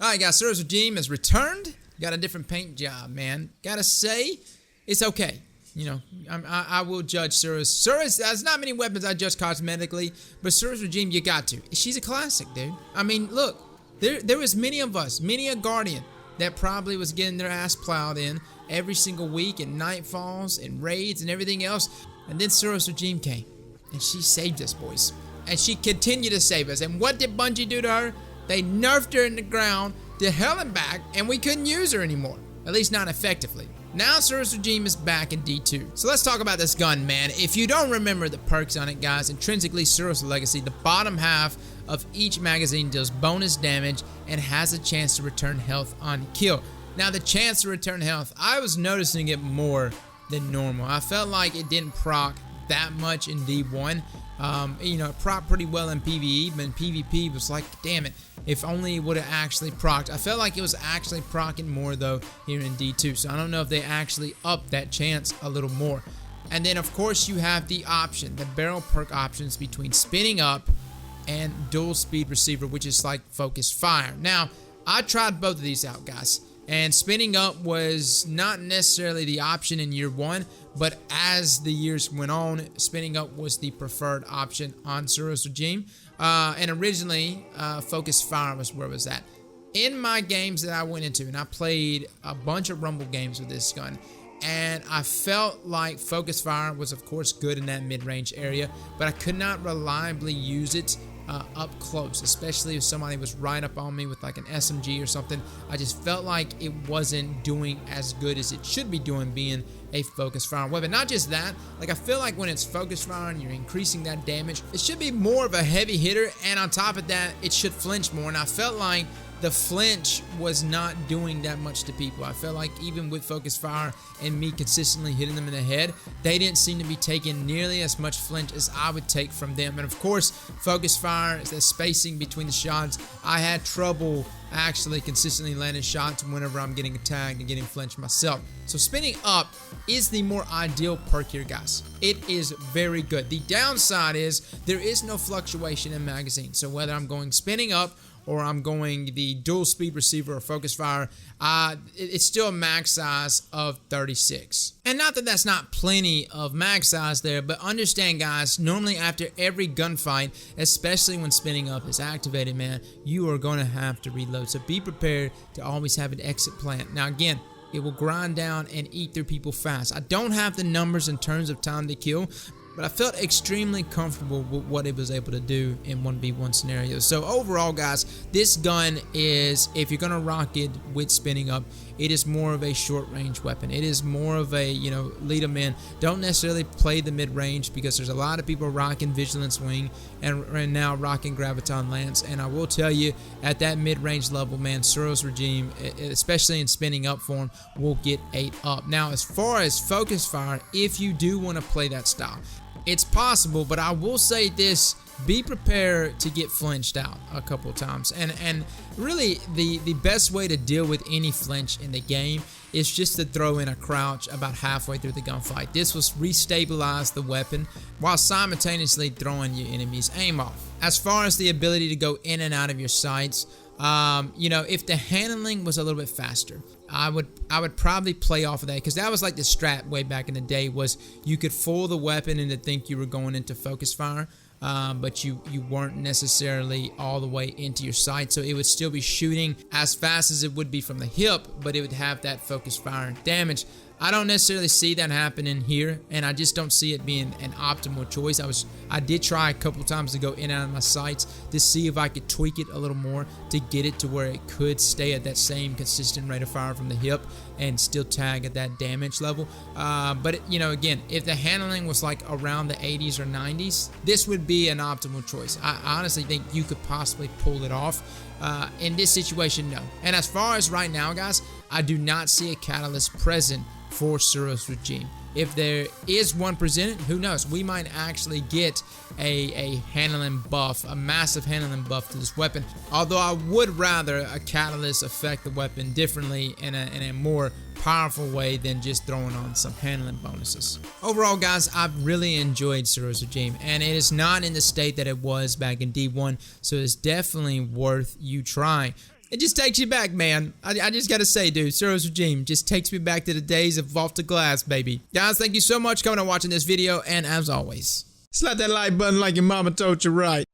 Alright guys, Suros Regime has returned. Got a different paint job, man. Gotta say, it's okay. You know, I will judge Suros. Suros, there's not many weapons I judge cosmetically, but Suros Regime, you got to. She's a classic, dude. I mean, look, there was many of us, many a Guardian, that probably was getting their ass plowed in every single week in Nightfalls and raids and everything else. And then Suros Regime came, and she saved us, boys. And she continued to save us. And what did Bungie do to her? They nerfed her in the ground to hell and back, and we couldn't use her anymore. At least not effectively. Now Suros Regime is back in D2. So let's talk about this gun, man. If you don't remember the perks on it, guys, intrinsically Suros Legacy, the bottom half of each magazine deals bonus damage and has a chance to return health on kill. Now the chance to return health, I was noticing it more than normal. I felt like it didn't proc that much in D1. You know, it proc pretty well in PvE, but in PvP it was like, damn it, if only it would have actually procced. I felt like it was actually proccing more though here in D2, so I don't know if they actually upped that chance a little more. And then of course you have the option, the barrel perk options between spinning up and dual speed receiver, which is like focus fire. Now, I tried both of these out, guys. And spinning up was not necessarily the option in year one, but as the years went on, spinning up was the preferred option on Suros Regime. And originally, focus fire was where it was at. In my games that I went into, and I played a bunch of Rumble games with this gun, and I felt like focus fire was of course good in that mid-range area, but I could not reliably use it up close, especially if somebody was right up on me with like an SMG or something. I just felt like it wasn't doing as good as it should be doing being a focus fire weapon. Not just that, like I feel like when it's focus fire and you're increasing that damage, it should be more of a heavy hitter, and on top of that, it should flinch more, and I felt like the flinch was not doing that much to people. I felt like even with focus fire and me consistently hitting them in the head, they didn't seem to be taking nearly as much flinch as I would take from them. And of course, focus fire is the spacing between the shots. I had trouble actually consistently landing shots whenever I'm getting tagged and getting flinched myself. So spinning up is the more ideal perk here, guys. It is very good. The downside is there is no fluctuation in magazine. So whether I'm going spinning up or I'm going the dual speed receiver or focus fire, it's still a max size of 36. And not that that's not plenty of max size there, but understand, guys, normally after every gunfight, especially when spinning up is activated, man, you are going to have to reload. So be prepared to always have an exit plan. Now again, it will grind down and eat through people fast. I don't have the numbers in terms of time to kill, but I felt extremely comfortable with what it was able to do in 1v1 scenarios. So overall, guys, this gun is, if you're gonna rock it with spinning up, it is more of a short-range weapon. It is more of a, you know, lead them in. Don't necessarily play the mid-range, because there's a lot of people rocking Vigilance Wing and now rocking Graviton Lance. And I will tell you, at that mid-range level, man, Suros Regime, especially in spinning up form, will get 8 up. Now, as far as focus fire, if you do want to play that style, it's possible, but I will say this: be prepared to get flinched out a couple of times. And really, the best way to deal with any flinch in the game is just to throw in a crouch about halfway through the gunfight. This will restabilize the weapon while simultaneously throwing your enemy's aim off. As far as the ability to go in and out of your sights, you know, if the handling was a little bit faster, I would probably play off of that, because that was like the strat way back in the day, was you could fool the weapon into think you were going into focus fire, but you weren't necessarily all the way into your sight, so it would still be shooting as fast as it would be from the hip, but it would have that focus fire damage. I don't necessarily see that happening here, and I just don't see it being an optimal choice. I did try a couple times to go in and out of my sights to see if I could tweak it a little more to get it to where it could stay at that same consistent rate of fire from the hip and still tag at that damage level. But you know, again, if the handling was like around the 80s or 90s, this would be an optimal choice. I honestly think you could possibly pull it off. In this situation, no. And as far as right now, guys, I do not see a catalyst present for Suros Regime. If there is one presented, who knows? We might actually get a handling buff, a massive handling buff to this weapon. Although I would rather a catalyst affect the weapon differently in a more powerful way than just throwing on some handling bonuses. Overall, guys, I've really enjoyed Suros Regime, and it is not in the state that it was back in D1, so it's definitely worth you trying. It just takes you back, man. I just gotta say, dude, Suros regime just takes me back to the days of vaulted glass, baby. Guys, thank you so much for coming and watching this video, and as always, slap that like button like your mama told you right.